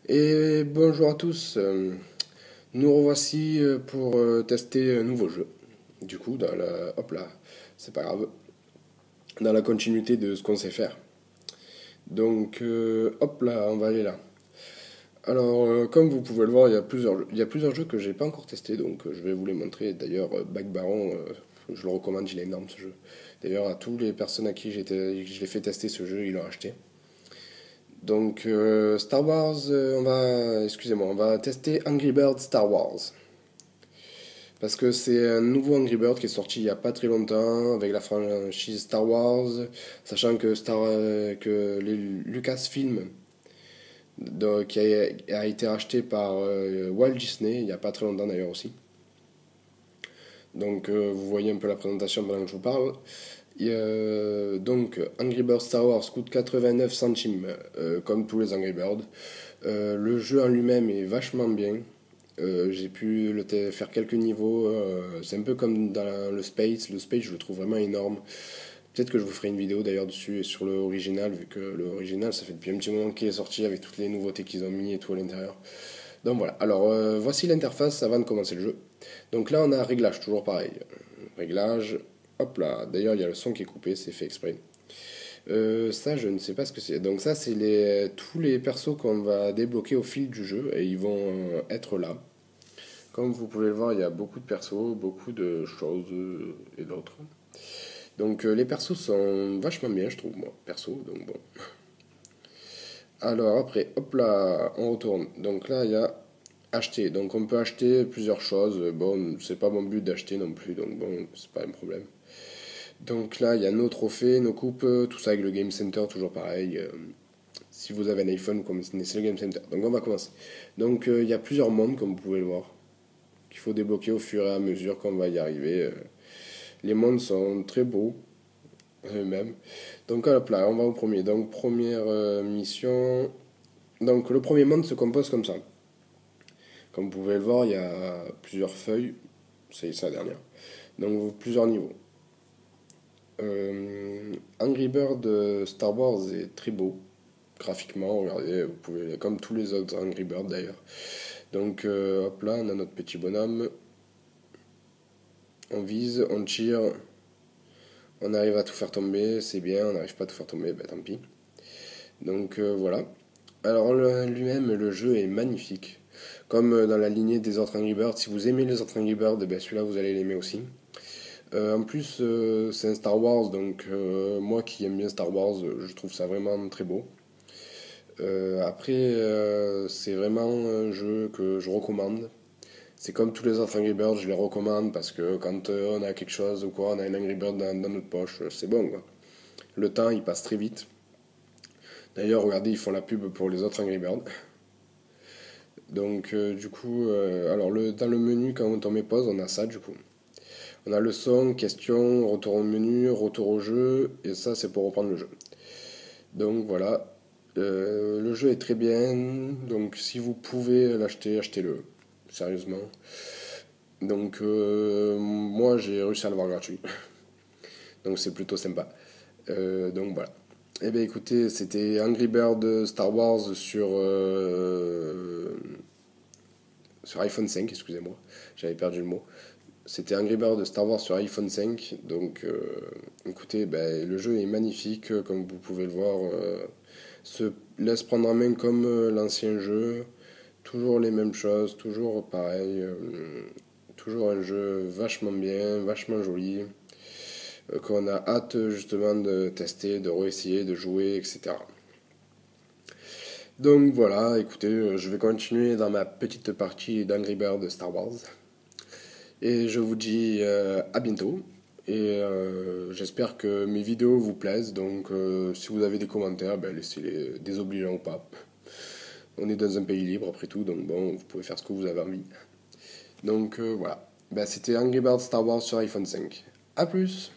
Et bonjour à tous, nous revoici pour tester un nouveau jeu. Du coup, hop là, c'est pas grave, dans la continuité de ce qu'on sait faire. Donc, hop là, on va aller là. Alors, comme vous pouvez le voir, il y a plusieurs jeux que j'ai pas encore testés, donc je vais vous les montrer. D'ailleurs, Back Baron, je le recommande, il est énorme ce jeu. D'ailleurs, à toutes les personnes à qui je l'ai fait tester ce jeu, ils l'ont acheté. Donc Star Wars, on va tester Angry Birds Star Wars. Parce que c'est un nouveau Angry Birds qui est sorti il n'y a pas très longtemps avec la franchise Star Wars, sachant que Lucasfilm, a été racheté par Walt Disney il n'y a pas très longtemps d'ailleurs aussi. Donc vous voyez un peu la présentation pendant que je vous parle. Donc Angry Birds Star Wars coûte 89 centimes, comme tous les Angry Birds. Le jeu en lui-même est vachement bien. J'ai pu faire quelques niveaux. C'est un peu comme dans le Space. Le Space, je le trouve vraiment énorme. Peut-être que je vous ferai une vidéo d'ailleurs dessus et sur le original, vu que le original, ça fait depuis un petit moment qu'il est sorti avec toutes les nouveautés qu'ils ont mis et tout à l'intérieur. Donc voilà. Alors voici l'interface avant de commencer le jeu. Donc là, on a réglage, toujours pareil. Réglage. Hop là. D'ailleurs, il y a le son qui est coupé, c'est fait exprès. Ça, je ne sais pas ce que c'est. Donc ça, c'est tous les persos qu'on va débloquer au fil du jeu et ils vont être là. Comme vous pouvez le voir, il y a beaucoup de persos, beaucoup de choses et d'autres. Donc les persos sont vachement bien, je trouve, moi, perso. Donc bon. Alors après, hop là, on retourne. Donc là, il y a acheter. Donc on peut acheter plusieurs choses. Bon, c'est pas mon but d'acheter non plus, donc bon, c'est pas un problème. Donc là, il y a nos trophées, nos coupes, tout ça avec le Game Center, toujours pareil. Si vous avez un iPhone, vous connaissez le Game Center. Donc on va commencer. Donc il y a plusieurs mondes, comme vous pouvez le voir, qu'il faut débloquer au fur et à mesure qu'on va y arriver. Les mondes sont très beaux, eux-mêmes. Donc hop là, on va au premier. Donc première mission. Donc le premier monde se compose comme ça. Comme vous pouvez le voir, il y a plusieurs feuilles. C'est la dernière. Donc plusieurs niveaux. Angry Bird Star Wars est très beau graphiquement, regardez, vous pouvez, comme tous les autres Angry Birds d'ailleurs. Donc hop là, on a notre petit bonhomme, on vise, on tire, on arrive à tout faire tomber, c'est bien, on n'arrive pas à tout faire tomber, bah tant pis. Donc voilà. Alors lui-même, le jeu est magnifique. Comme dans la lignée des autres Angry Birds, si vous aimez les autres Angry Birds, ben celui-là vous allez l'aimer aussi. En plus, c'est un Star Wars, donc moi qui aime bien Star Wars, je trouve ça vraiment très beau. Après, c'est vraiment un jeu que je recommande. C'est comme tous les autres Angry Birds, je les recommande parce que quand on a quelque chose ou quoi, on a un Angry Bird dans notre poche, c'est bon quoi. Le temps il passe très vite. D'ailleurs, regardez, ils font la pub pour les autres Angry Birds. Donc, du coup, alors dans le menu, quand on met pause, on a ça du coup. On a le son, question, retour au menu, retour au jeu, et ça c'est pour reprendre le jeu. Donc voilà, le jeu est très bien, donc si vous pouvez l'acheter, achetez-le, sérieusement. Donc moi j'ai réussi à l'avoir gratuit, donc c'est plutôt sympa. Donc voilà. Eh bien écoutez, c'était Angry Bird Star Wars sur iPhone 5, excusez-moi, j'avais perdu le mot. C'était Angry Bird Star Wars sur iPhone 5, donc écoutez, ben, le jeu est magnifique, comme vous pouvez le voir. Se laisse prendre en main comme l'ancien jeu. Toujours les mêmes choses, toujours pareil. Toujours un jeu vachement bien, vachement joli. Qu'on a hâte justement de tester, de réessayer, de jouer, etc. Donc voilà, écoutez, je vais continuer dans ma petite partie d'Angry Bird Star Wars. Et je vous dis à bientôt. Et j'espère que mes vidéos vous plaisent. Donc si vous avez des commentaires, ben, laissez-les désobligeants ou pas. On est dans un pays libre après tout, donc bon, vous pouvez faire ce que vous avez envie. Donc voilà. Ben, c'était Angry Birds Star Wars sur iPhone 5. A plus!